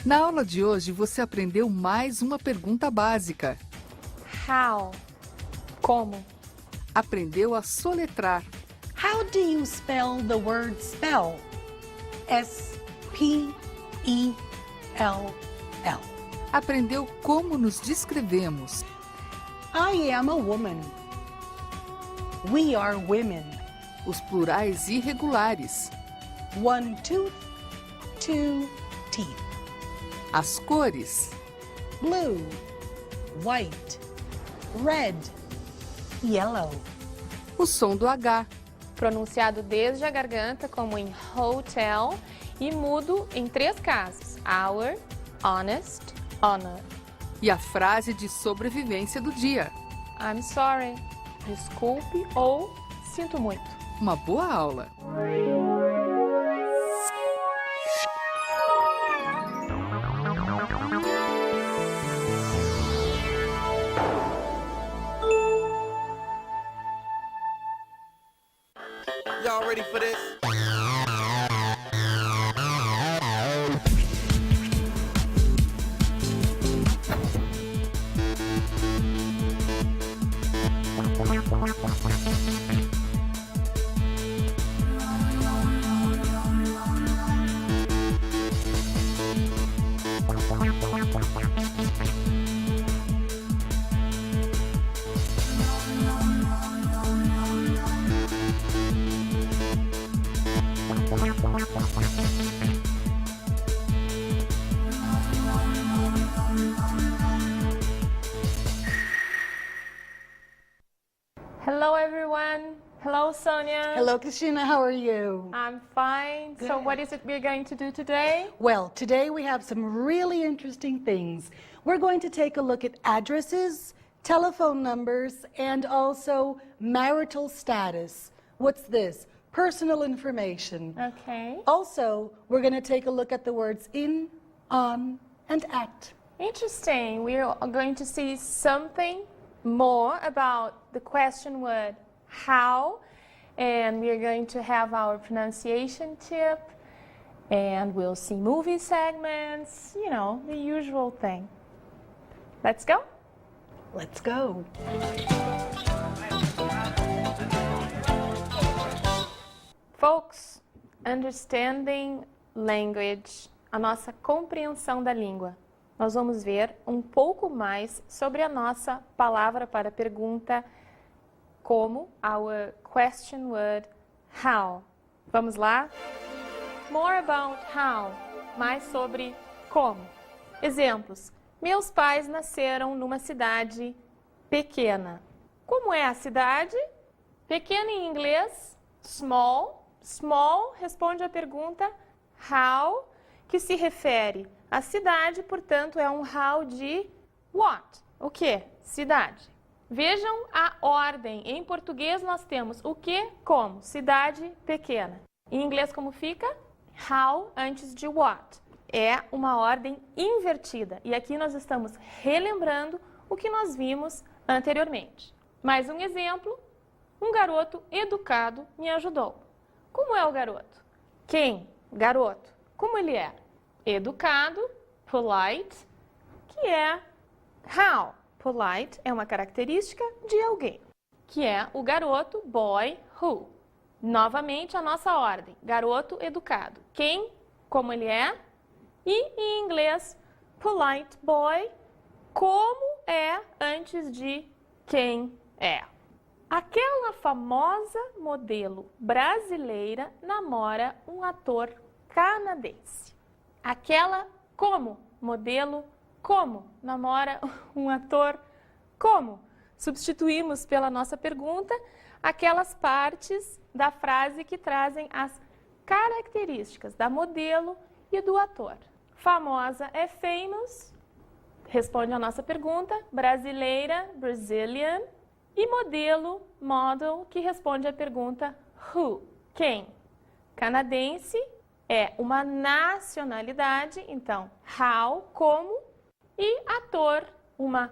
Na aula de hoje, você aprendeu mais uma pergunta básica. How? Como? Aprendeu a soletrar. How do you spell the word spell? S-P-E-L-L. Aprendeu como nos descrevemos. I am a woman. We are women. Os plurais irregulares. One tooth, two teeth. As cores. Blue, white, red, yellow. O som do H. Pronunciado desde a garganta, como em hotel, e mudo em 3 casos: our, honest, honor. E a frase de sobrevivência do dia. I'm sorry, desculpe ou sinto muito. Uma boa aula! Y'all ready for this? Hello everyone. Hello Sonia. Hello, Christina. How are you? I'm fine. So what is it we're going to do today? Well, today we have some really interesting things. We're going to take a look at addresses, telephone numbers, and also marital status. What's this? Personal information. Okay. Also, we're going to take a look at the words in, on, and at. Interesting. We are going to see something more about the question word how, and we are going to have our pronunciation tip, and we'll see movie segments, you know, the usual thing. Let's go. Let's go. Folks, understanding language, a nossa compreensão da língua. Nós vamos ver um pouco mais sobre a nossa palavra para pergunta, como our question word how. Vamos lá? More about how, mais sobre como. Exemplos: meus pais nasceram numa cidade pequena. Como é a cidade? Pequena em inglês, small. Small responde à pergunta how, que se refere à cidade, portanto é um how de what? O que? Cidade. Vejam a ordem. Em português nós temos o que como? Cidade pequena. Em inglês como fica? How antes de what. É uma ordem invertida. E aqui nós estamos relembrando o que nós vimos anteriormente. Mais um exemplo. Um garoto educado me ajudou. Como é o garoto? Quem? Garoto. Como ele é? Educado, polite, que é how. Polite é uma característica de alguém, que é o garoto, boy, who. Novamente a nossa ordem, garoto educado. Quem? Como ele é? E em inglês, polite boy, como é antes de quem é. Aquela famosa modelo brasileira namora um ator canadense. Aquela como modelo como namora um ator como. Substituímos pela nossa pergunta aquelas partes da frase que trazem as características da modelo e do ator. Famosa é famous, responde a nossa pergunta. Brasileira, Brazilian. E modelo, model, que responde à pergunta who, quem. Canadense é uma nacionalidade, então how, como. E ator, uma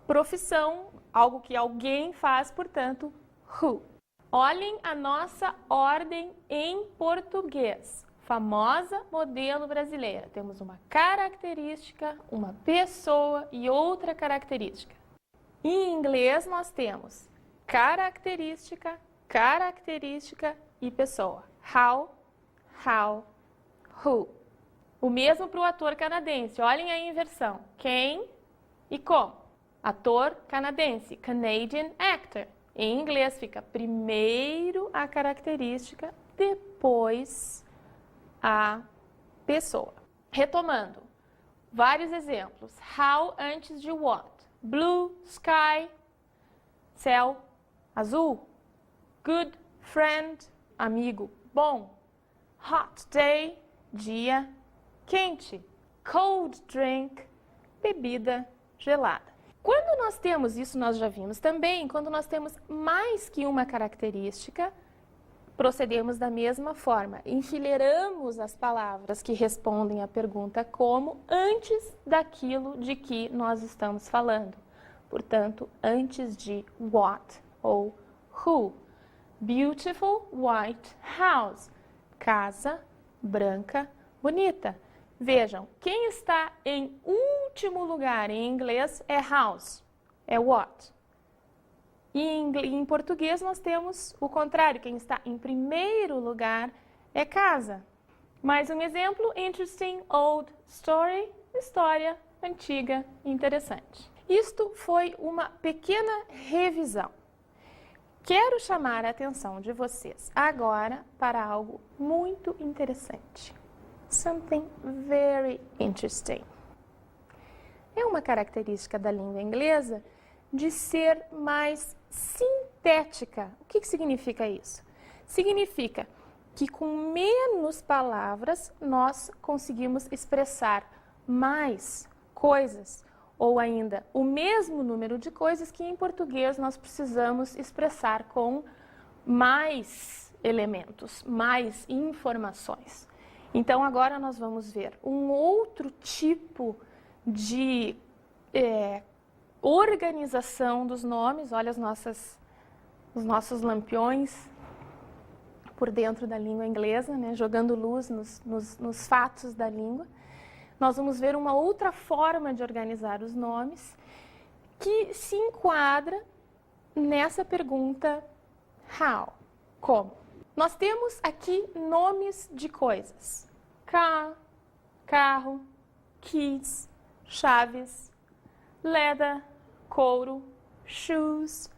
profissão, algo que alguém faz, portanto, who. Olhem a nossa ordem em português. famosa modelo brasileira. Temos uma característica, uma pessoa e outra característica. Em inglês nós temos característica, característica e pessoa. How, who. O mesmo para o ator canadense. Olhem a inversão. Quem e como. Ator canadense, Canadian actor. Em inglês fica primeiro a característica, depois a pessoa. Retomando, vários exemplos. How antes de what? Blue, sky, céu, azul. Good, friend, amigo, bom. Hot day, dia quente. Cold drink, bebida gelada. Quando nós temos, isso nós já vimos também, quando nós temos mais que uma característica, procedemos da mesma forma. Enfileiramos as palavras que respondem à pergunta como antes daquilo de que nós estamos falando. Portanto, antes de what ou who. Beautiful white house. Casa branca bonita. Vejam, quem está em último lugar em inglês é house, é what. E em português nós temos o contrário, quem está em primeiro lugar é casa. Mais um exemplo, interesting old story, história antiga interessante. Isto foi uma pequena revisão. Quero chamar a atenção de vocês agora para algo muito interessante. Something very interesting. É uma característica da língua inglesa de ser mais sintética. O que significa isso? Significa que com menos palavras nós conseguimos expressar mais coisas, ou ainda o mesmo número de coisas que em português nós precisamos expressar com mais elementos, mais informações. Então, agora nós vamos ver um outro tipo de organização dos nomes. Olha os nossos lampiões por dentro da língua inglesa, né, jogando luz nos fatos da língua. Nós vamos ver uma outra forma de organizar os nomes que se enquadra nessa pergunta how, como. Nós temos aqui nomes de coisas. Car, carro, keys, chaves, leather, couro, shoes,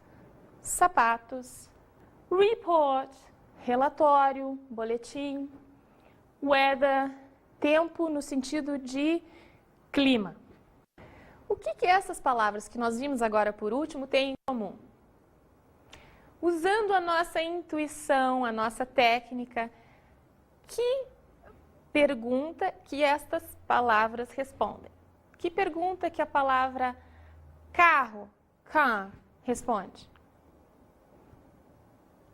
sapatos, report, relatório, boletim, weather, tempo no sentido de clima. O que essas palavras que nós vimos agora por último têm em comum? Usando a nossa intuição, a nossa técnica, que pergunta que estas palavras respondem? Que pergunta que a palavra carro, car, responde?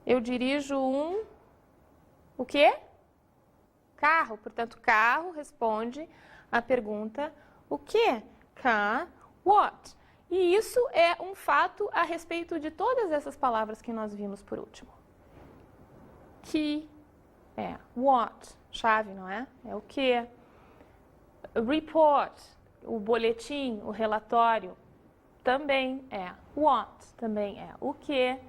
Eu dirijo o quê? Carro. Portanto, carro responde a pergunta o quê? Car, what? E isso é um fato a respeito de todas essas palavras que nós vimos por último. Key é what, chave, não é? É o quê? Report, o boletim, o relatório, também é what, também é o quê?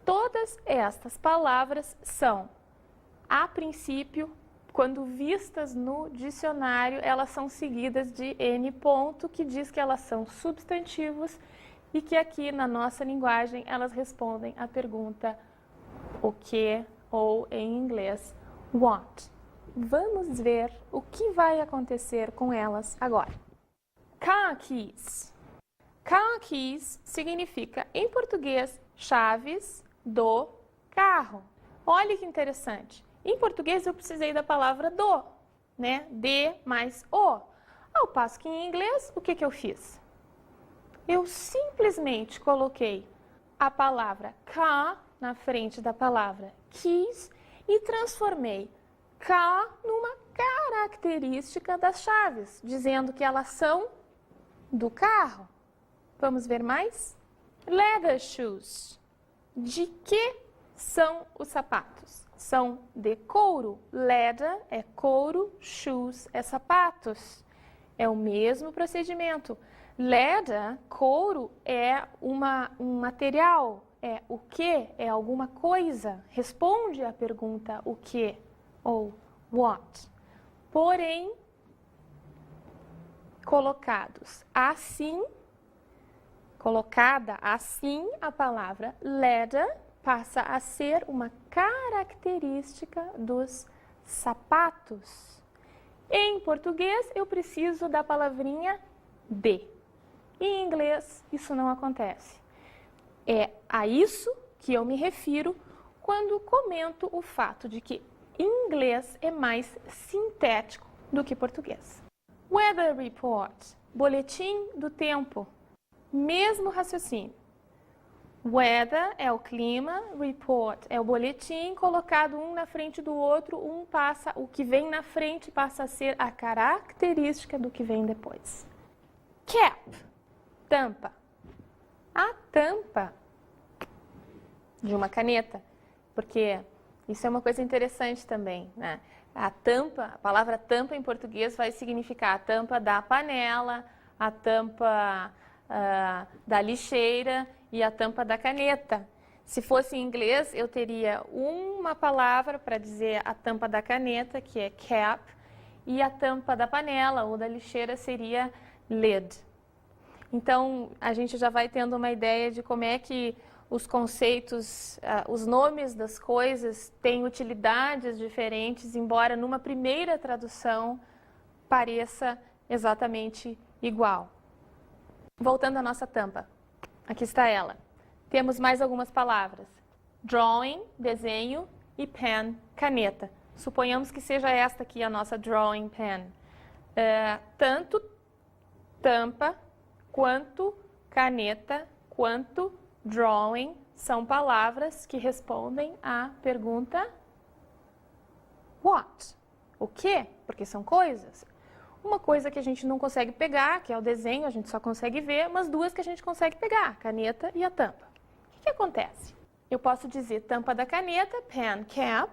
Todas estas palavras são, a princípio, quando vistas no dicionário, elas são seguidas de N ponto, que diz que elas são substantivos e que aqui na nossa linguagem elas respondem à pergunta o que ou em inglês what. Vamos ver o que vai acontecer com elas agora. Car keys. Car keys significa em português chaves do carro. Olha que interessante. Em português eu precisei da palavra do, né? De mais o. Ao passo que em inglês, o que eu fiz? Eu simplesmente coloquei a palavra car na frente da palavra keys e transformei car numa característica das chaves, dizendo que elas são do carro. Vamos ver mais? Leather shoes. De que são os sapatos? são de couro. Leather é couro, shoes é sapatos. É o mesmo procedimento. Leather, couro, é um material. É o que? É alguma coisa. Responde à pergunta o que ou what. Porém, colocada assim, a palavra leather passa a ser uma característica dos sapatos. Em português, eu preciso da palavrinha de. Em inglês, isso não acontece. É a isso que eu me refiro quando comento o fato de que inglês é mais sintético do que português. Weather report, boletim do tempo. Mesmo raciocínio. Weather é o clima, report é o boletim, colocado um na frente do outro, o que vem na frente passa a ser a característica do que vem depois. Cap, tampa. A tampa de uma caneta, porque isso é uma coisa interessante também, né? A palavra tampa em português vai significar a tampa da panela, a tampa da lixeira e a tampa da caneta. Se fosse em inglês, eu teria uma palavra para dizer a tampa da caneta, que é cap, e a tampa da panela ou da lixeira seria lid. Então, a gente já vai tendo uma ideia de como é que os conceitos, os nomes das coisas têm utilidades diferentes, embora numa primeira tradução pareça exatamente igual. Voltando à nossa tampa, aqui está ela. Temos mais algumas palavras. Drawing, desenho, e pen, caneta. Suponhamos que seja esta aqui a nossa drawing pen. Tanto tampa, quanto caneta, quanto drawing são palavras que respondem à pergunta what? O quê? Porque são coisas. Uma coisa que a gente não consegue pegar, que é o desenho, a gente só consegue ver, mas duas que a gente consegue pegar, a caneta e a tampa. O que acontece? Eu posso dizer tampa da caneta, pen, cap,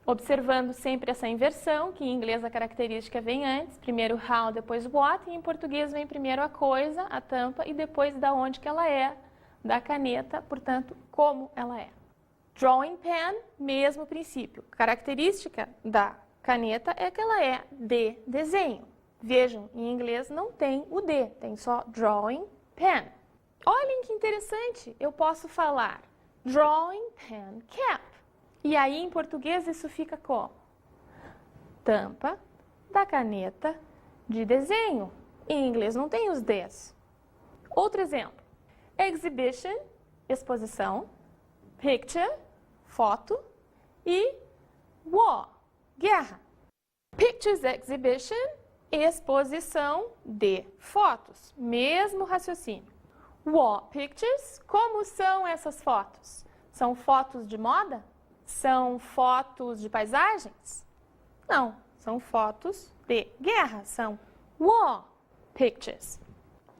observando sempre essa inversão, que em inglês a característica vem antes, primeiro how, depois what, e em português vem primeiro a coisa, a tampa, e depois da onde que ela é, da caneta, portanto, como ela é. Drawing pen, mesmo princípio. Característica da caneta é que ela é de desenho. Vejam, em inglês não tem o de, tem só drawing pen. Olhem que interessante, eu posso falar drawing pen cap. E aí, em português, isso fica como? Tampa da caneta de desenho. Em inglês não tem os Ds. Outro exemplo. Exhibition, exposição. Picture, foto. E war, guerra. Pictures exhibition, exposição de fotos. Mesmo raciocínio. War pictures, como são essas fotos? São fotos de moda? São fotos de paisagens? Não, são fotos de guerra, são war pictures.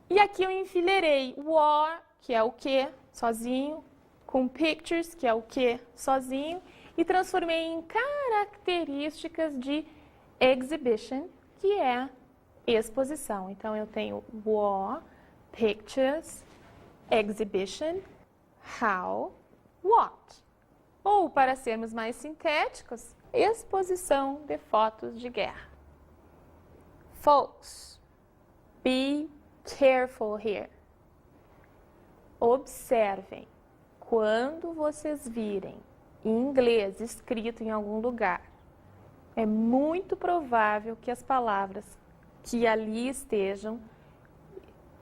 E aqui eu enfileirei war, que é o que, sozinho, com pictures, que é o que, sozinho, e transformei em características de exhibition, que é exposição. Então, eu tenho war, pictures, exhibition, how, what. Ou, para sermos mais sintéticos, exposição de fotos de guerra. Folks, be careful here. Observem, quando vocês virem em inglês escrito em algum lugar, é muito provável que as palavras que ali estejam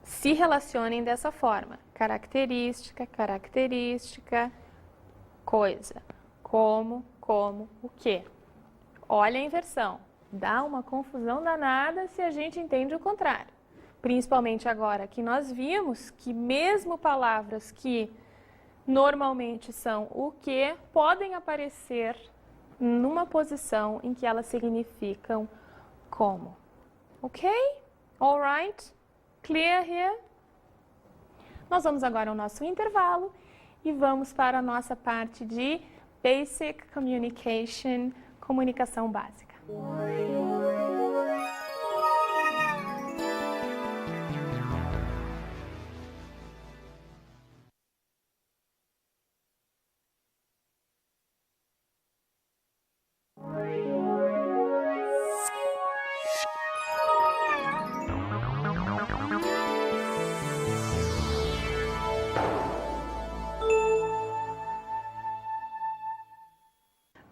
se relacionem dessa forma. Característica, característica, coisa. Como, o que. Olha a inversão. Dá uma confusão danada se a gente entende o contrário. Principalmente agora que nós vimos que mesmo palavras que normalmente são o que, podem aparecer numa posição em que elas significam como. Ok? Alright? Clear here? Nós vamos agora ao nosso intervalo e vamos para a nossa parte de Basic Communication, comunicação básica.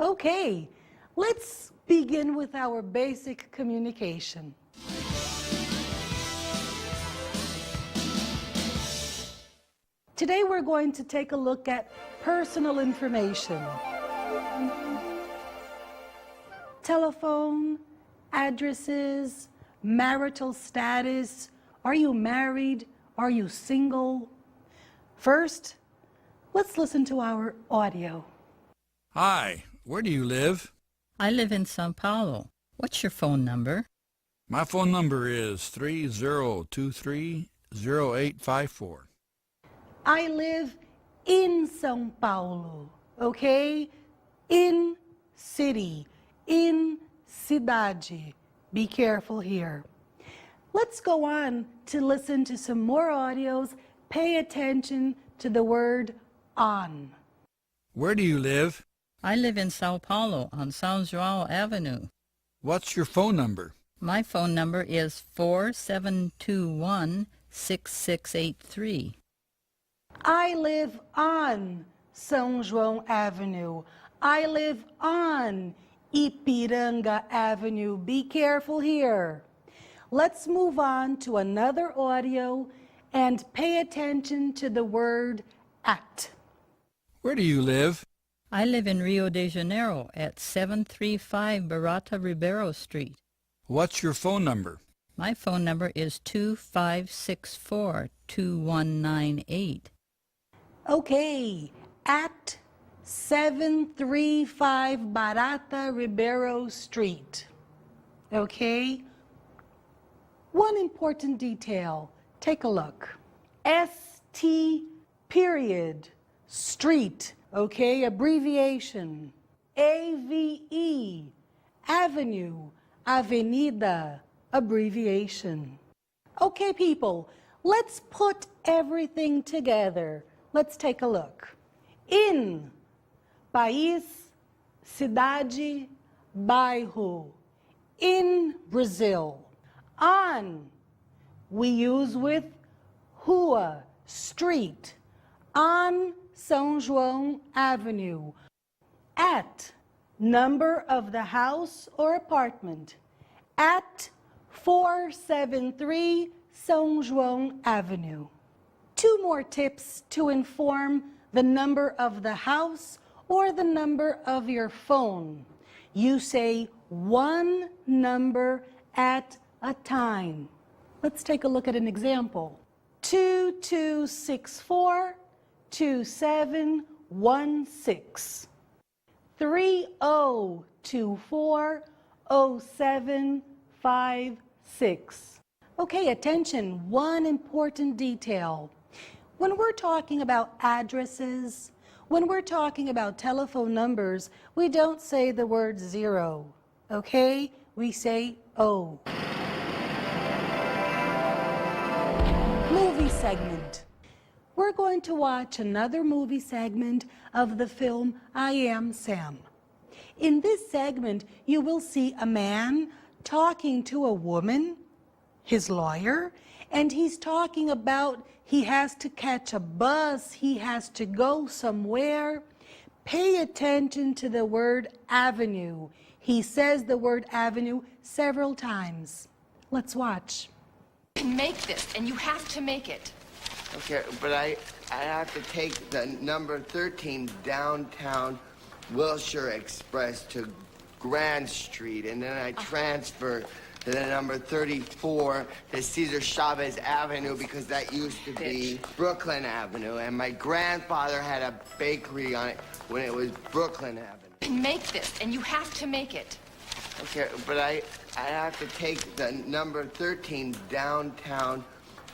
Okay, let's begin with our basic communication. Today we're going to take a look at personal information. Telephone, addresses, marital status. Are you married? Are you single? First, let's listen to our audio. Hi, where do you live? I live in Sao Paulo. What's your phone number? My phone number is 3023-0854. I live in São Paulo, okay? In city, in cidade. Be careful here. Let's go on to listen to some more audios. Pay attention to the word on. Where do you live? I live in Sao Paulo on São João Avenue. What's your phone number? My phone number is 4721-6683. I live on São João Avenue. I live on Ipiranga Avenue. Be careful here. Let's move on to another audio and pay attention to the word at. Where do you live? I live in Rio de Janeiro at 735 Barata Ribeiro Street. What's your phone number? My phone number is 2564-2198. Okay, at 735 Barata Ribeiro Street. Okay? One important detail. Take a look. ST period, street, okay, abbreviation. AVE, avenue, avenida, abbreviation. Okay, people, let's put everything together. Let's take a look. In, país, cidade, bairro. In Brazil. On, we use with rua, street. On São João Avenue. At, number of the house or apartment. At 473 São João Avenue. Two more tips to inform the number of the house or the number of your phone. You say one number at a time. Let's take a look at an example. 2264-2716. 3024-0756. Okay, attention, one important detail. When we're talking about addresses, when we're talking about telephone numbers, we don't say the word zero, okay? We say O. Movie segment. We're going to watch another movie segment of the film I Am Sam. In this segment, you will see a man talking to a woman, his lawyer, and he's talking about he has to catch a bus, he has to go somewhere. Pay attention to the word avenue. He says the word avenue several times. Let's watch. Make this, and you have to make it. Okay, but I have to take the number 13 downtown Wilshire Express to Grand Street, and then I transfer to the number 34 to Cesar Chavez Avenue because that used to be Brooklyn Avenue, and my grandfather had a bakery on it when it was Brooklyn Avenue. Make this, and you have to make it. Okay, but I have to take the number 13 downtown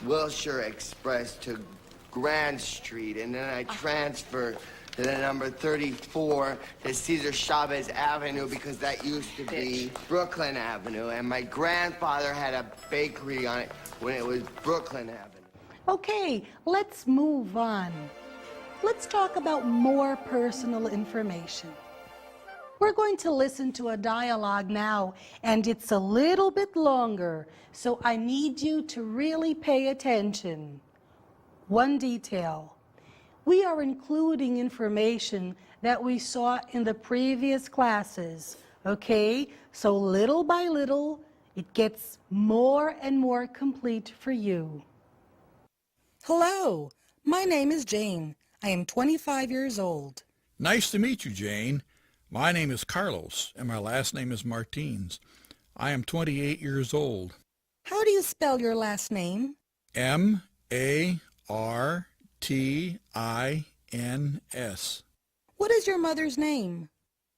Wilshire Express to Grand Street, and then I transfer to to the number 34 to Cesar Chavez Avenue because that used to be Brooklyn Avenue. And my grandfather had a bakery on it when it was Brooklyn Avenue. Okay, let's move on. Let's talk about more personal information. We're going to listen to a dialogue now, and it's a little bit longer, so I need you to really pay attention. One detail. We are including information that we saw in the previous classes, okay? So little by little, it gets more and more complete for you. Hello, my name is Jane. I am 25 years old. Nice to meet you, Jane. My name is Carlos, and my last name is Martins. I am 28 years old. How do you spell your last name? M-A-R-T-I-N-S. What is your mother's name?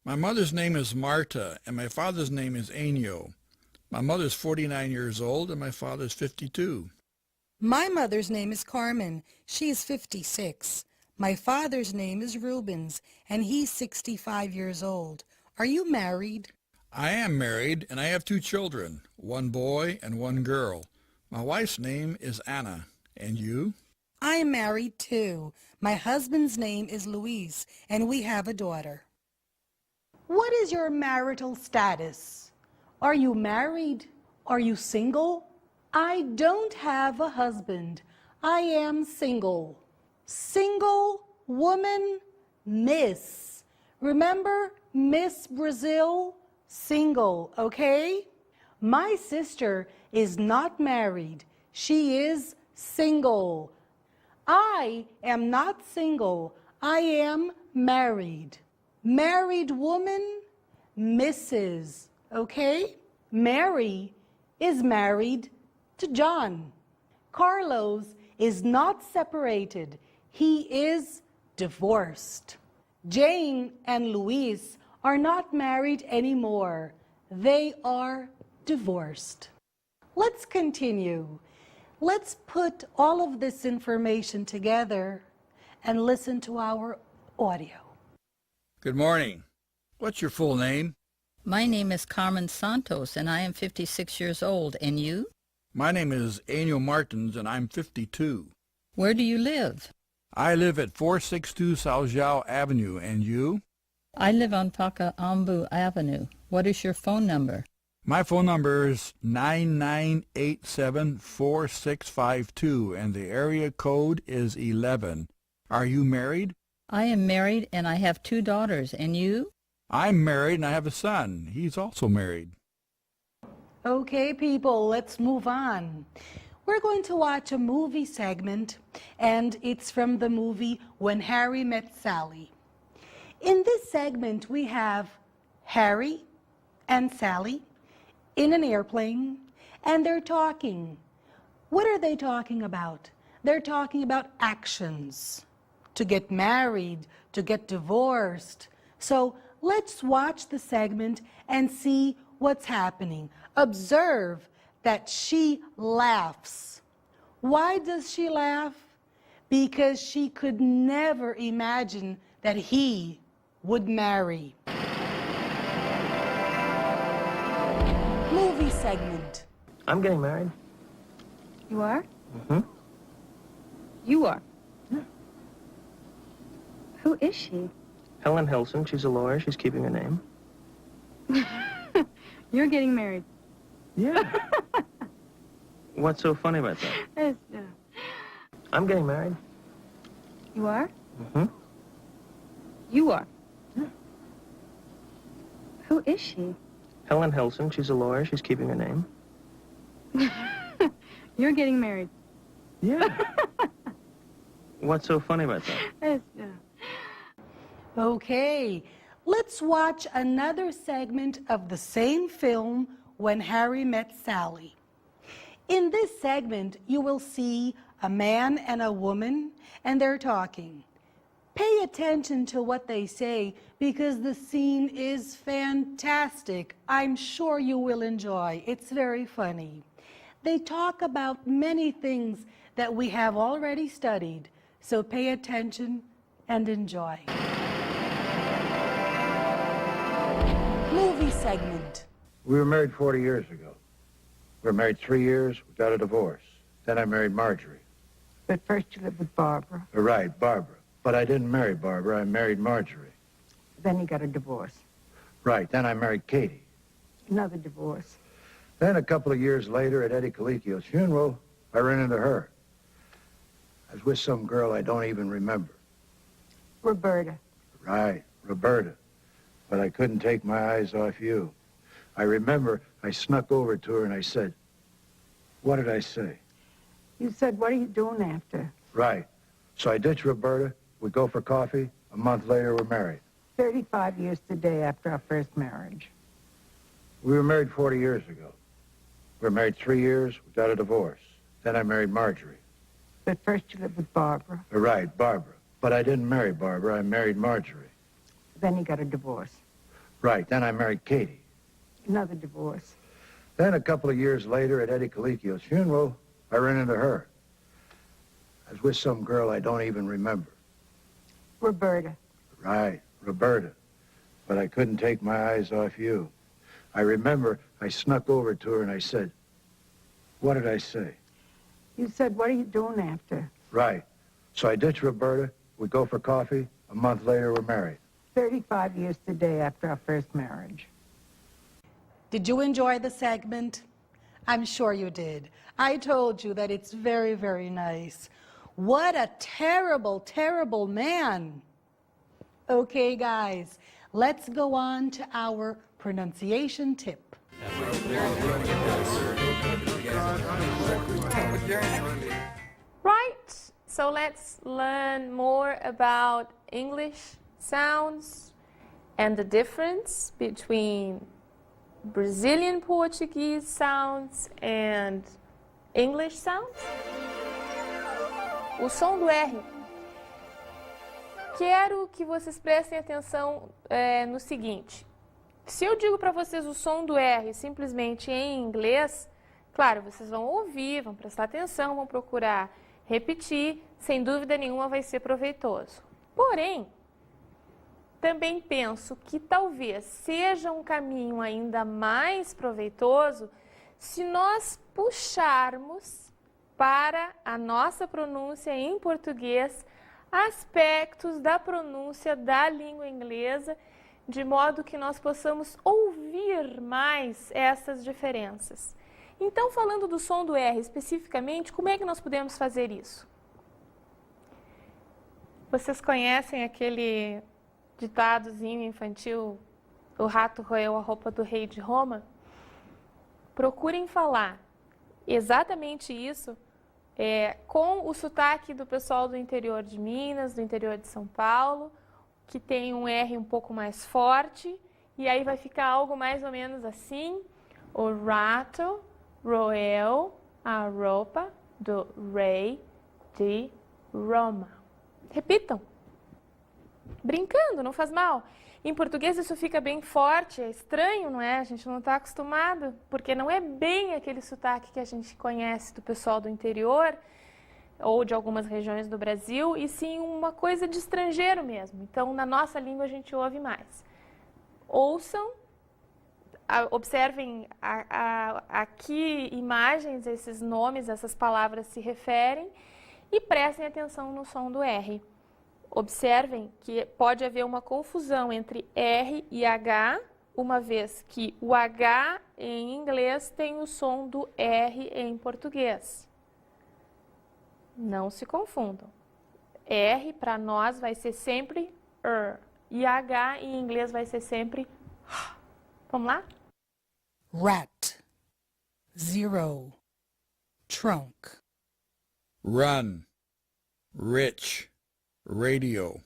My mother's name is Marta, and my father's name is Enyo. My mother's 49 years old, and my father's 52. My mother's name is Carmen. She is 56. My father's name is Rubens, and he's 65 years old. Are you married? I am married, and I have 2 children, 1 boy and 1 girl. My wife's name is Anna. And you? I am married too. My husband's name is Luis, and we have a daughter. What is your marital status? Are you married? Are you single? I don't have a husband. I am single. Single woman, Miss. Remember Miss Brazil? Single, okay? My sister is not married. She is single. I am not single. I am married. Married woman, Mrs. Okay? Mary is married to John. Carlos is not separated. He is divorced. Jane and Luis are not married anymore. They are divorced. Let's continue. Let's put all of this information together and listen to our audio. Good morning. What's your full name? My name is Carmen Santos, and I am 56 years old. And you? My name is Enyo Martins, and I'm 52. Where do you live? I live at 462 South Zhao Avenue. And you? I live on Pacaembu Avenue. What is your phone number? My phone number is 99874652, and the area code is 11. Are you married? I am married, and I have 2 daughters. And you? I'm married, and I have a son. He's also married. Okay, people, let's move on. We're going to watch a movie segment, and it's from the movie When Harry Met Sally. In this segment, we have Harry and Sally in an airplane, and they're talking. What are they talking about? They're talking about actions. To get married, to get divorced. So let's watch the segment and see what's happening. Observe that she laughs. Why does she laugh? Because she could never imagine that he would marry. Movie segment. I'm getting married. You are? Mm-hmm. You are? Yeah. Who is she? Helen Hilson. She's a lawyer. She's keeping her name. You're getting married. Yeah. What's so funny about that? I'm getting married. You are? Mm-hmm. You are? Yeah. Who is she? Helen Hilson. She's a lawyer. She's keeping her name. You're getting married. Yeah. What's so funny about that? Okay, let's watch another segment of the same film, When Harry Met Sally. In this segment, you will see a man and a woman, and they're talking. Pay attention to what they say because the scene is fantastic. I'm sure you will enjoy. It's very funny. They talk about many things that we have already studied, so pay attention and enjoy. movie segment. We were married 40 years ago. We were married 3 years, we got a divorce. Then I married Marjorie. But first you lived with Barbara. Right, Barbara. But I didn't marry Barbara, I married Marjorie. Then you got a divorce. Right, then I married Katie. Another divorce. Then a couple of years later at Eddie Colicchio's funeral, I ran into her. I was with some girl I don't even remember. Roberta. Right, Roberta. But I couldn't take my eyes off you. I remember I snuck over to her and I said, what did I say? You said, what are you doing after? Right. So I ditched Roberta, we go for coffee, a month later we're married. 35 years today after our first marriage. We were married 40 years ago. We were married 3 years, we got a divorce. Then I married Marjorie. But first you lived with Barbara. Right, Barbara. But I didn't marry Barbara, I married Marjorie. Then you got a divorce. Right, then I married Katie. Another divorce. Then a couple of years later at Eddie Colicchio's funeral, I ran into her. I was with some girl I don't even remember. Roberta. Right, Roberta. But I couldn't take my eyes off you. I remember I snuck over to her and I said, what did I say? You said, what are you doing after? Right. So I ditched Roberta, we go for coffee, a month later we're married. 35 years today after our first marriage. Did you enjoy the segment? I'm sure you did. I told you that it's very, very nice. What a terrible, terrible man. Okay, guys, let's go on to our pronunciation tip. Right, so let's learn more about English sounds and the difference between Brazilian Portuguese sounds and English sounds. O som do R. Quero que vocês prestem atenção no seguinte. Se eu digo para vocês o som do R simplesmente em inglês, claro, vocês vão ouvir, vão prestar atenção, vão procurar repetir, sem dúvida nenhuma vai ser proveitoso. Porém, também penso que talvez seja um caminho ainda mais proveitoso se nós puxarmos para a nossa pronúncia em português aspectos da pronúncia da língua inglesa, de modo que nós possamos ouvir mais essas diferenças. Então, falando do som do R especificamente, como é que nós podemos fazer isso? Vocês conhecem aquele ditadozinho infantil, o rato roeu a roupa do rei de Roma? Procurem falar exatamente isso com o sotaque do pessoal do interior de Minas, do interior de São Paulo, que tem um R um pouco mais forte, e aí vai ficar algo mais ou menos assim: o rato roeu a roupa do rei de Roma. Repitam. Brincando, não faz mal. Em português isso fica bem forte, é estranho, não é? A gente não está acostumado, porque não é bem aquele sotaque que a gente conhece do pessoal do interior ou de algumas regiões do Brasil, e sim uma coisa de estrangeiro mesmo. Então, na nossa língua a gente ouve mais. Ouçam, observem a que imagens esses nomes, essas palavras se referem e prestem atenção no som do R. Observem que pode haver uma confusão entre R e H, uma vez que o H em inglês tem o som do R em português. Não se confundam. R para nós vai ser sempre R e H em inglês vai ser sempre H. Vamos lá? Rat. Zero. Trunk. Run. Rich. Radio.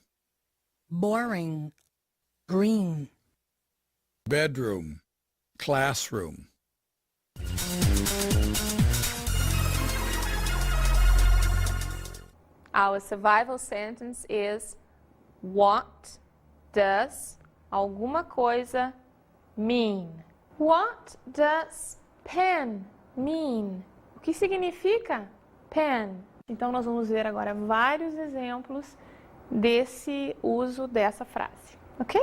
Boring. Green. Bedroom. Classroom. Our survival sentence is: what does alguma coisa mean? What does pen mean? O que significa pen? Então, nós vamos ver agora vários exemplos desse uso dessa frase, ok?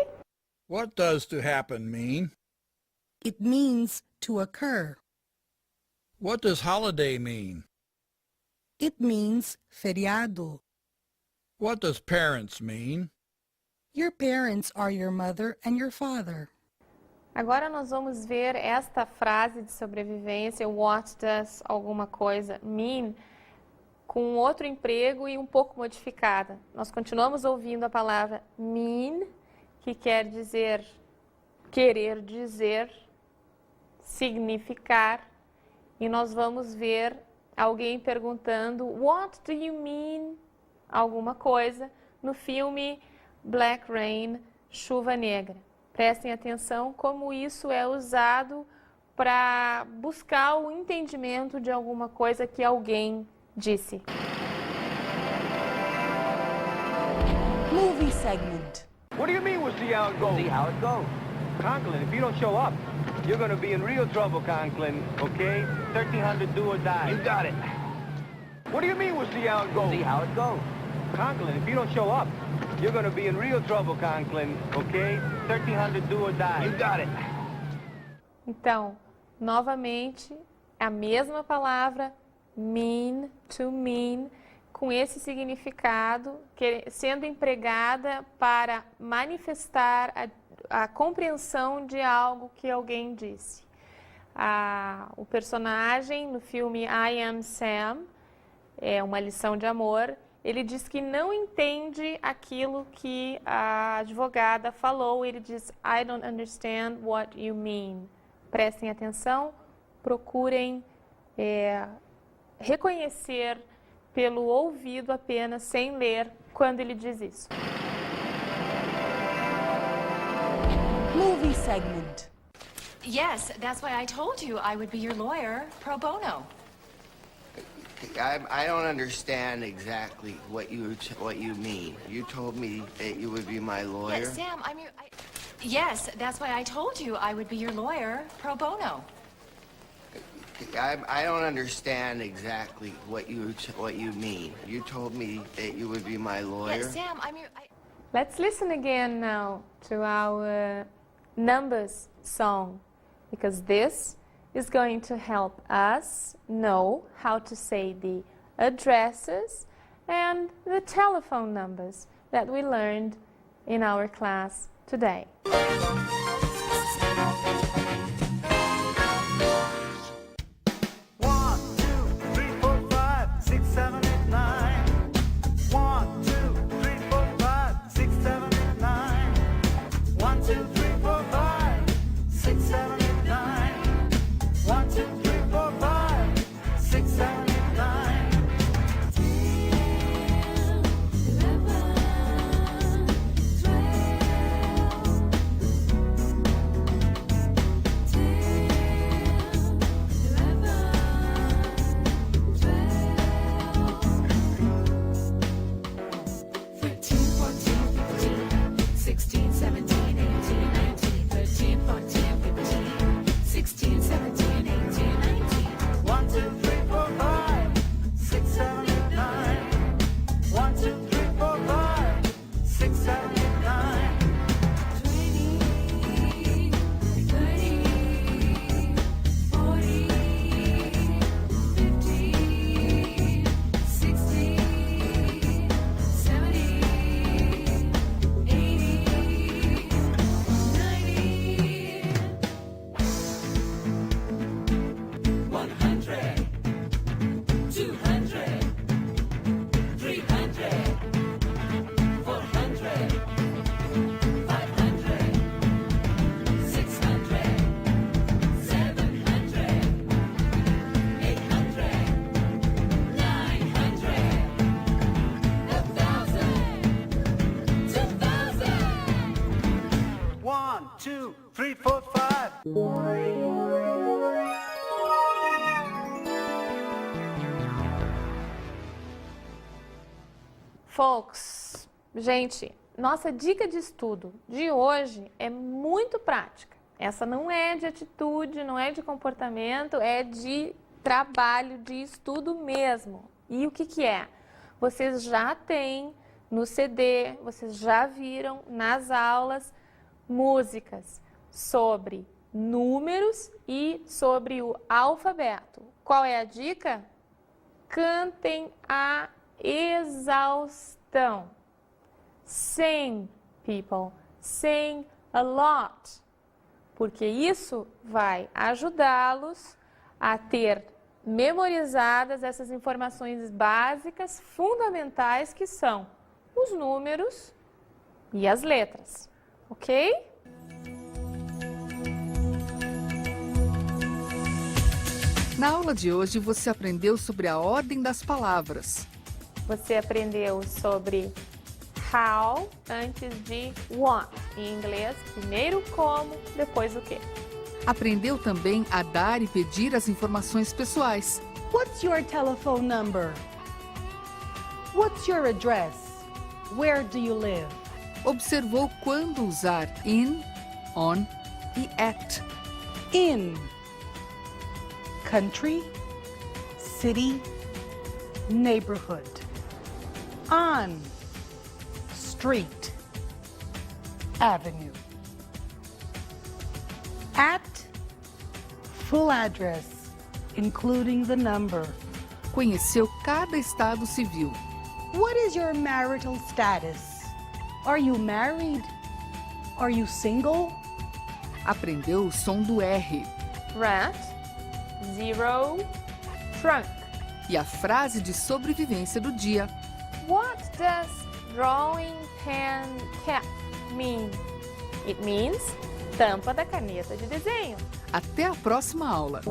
What does to happen mean? It means to occur. What does holiday mean? It means feriado. What does parents mean? Your parents are your mother and your father. Agora nós vamos ver esta frase de sobrevivência, what does alguma coisa mean, com outro emprego e um pouco modificada. Nós continuamos ouvindo a palavra mean, que quer dizer, querer dizer, significar, e nós vamos ver alguém perguntando what do you mean alguma coisa no filme Black Rain, Chuva Negra. Prestem atenção como isso é usado para buscar o entendimento de alguma coisa que alguém disse. Movie segment. What do you mean we'll see how it goes? See how it goes. Conklin, if you don't show up, you're gonna be in real trouble, Conklin, okay? 1300 do or die. You got it. What do you mean we'll see how it goes? See how it goes. Conklin, if you don't show up, you're gonna be in real trouble, Conklin, okay? 1300 do or die. You got it. Então, novamente, a mesma palavra, mean, to mean, com esse significado, sendo empregada para manifestar a compreensão de algo que alguém disse. O personagem no filme I Am Sam, é uma lição de amor, ele diz que não entende aquilo que a advogada falou. Ele diz, I don't understand what you mean. Prestem atenção, procurem reconhecer pelo ouvido apenas, sem ler, quando ele diz isso. Movie segment. Yes, that's why I told you I would be your lawyer pro bono. I don't understand exactly what you mean. You told me that you would be my lawyer. Yes, Sam, I'm your... Yes, that's why I told you I would be your lawyer pro bono. I don't understand exactly what you mean. You told me that you would be my lawyer. Yes, Sam, I'm your... Let's listen again now to our numbers song, because this is going to help us know how to say the addresses and the telephone numbers that we learned in our class today. 2, 3, 4, 5. Folks, gente, nossa dica de estudo de hoje é muito prática. Essa não é de atitude, não é de comportamento, é de trabalho, de estudo mesmo. E o que que é? Vocês já têm no CD, vocês já viram nas aulas músicas, sobre números e sobre o alfabeto. Qual é a dica? Cantem a exaustão. Sing, people. Sing a lot. Porque isso vai ajudá-los a ter memorizadas essas informações básicas, fundamentais, que são os números e as letras. Ok? Na aula de hoje, você aprendeu sobre a ordem das palavras. Você aprendeu sobre how antes de what. Em inglês, primeiro como, depois o quê. Aprendeu também a dar e pedir as informações pessoais. What's your telephone number? What's your address? Where do you live? Observou quando usar in, on e at. In. Country, city, neighborhood. On. Street, avenue. At, full address, including the number. Conheceu cada estado civil. What is your marital status? Are you married? Are you single? Aprendeu o som do R. Rat, zero, trunk. E a frase de sobrevivência do dia. What does drawing pen cap mean? It means tampa da caneta de desenho. Até a próxima aula!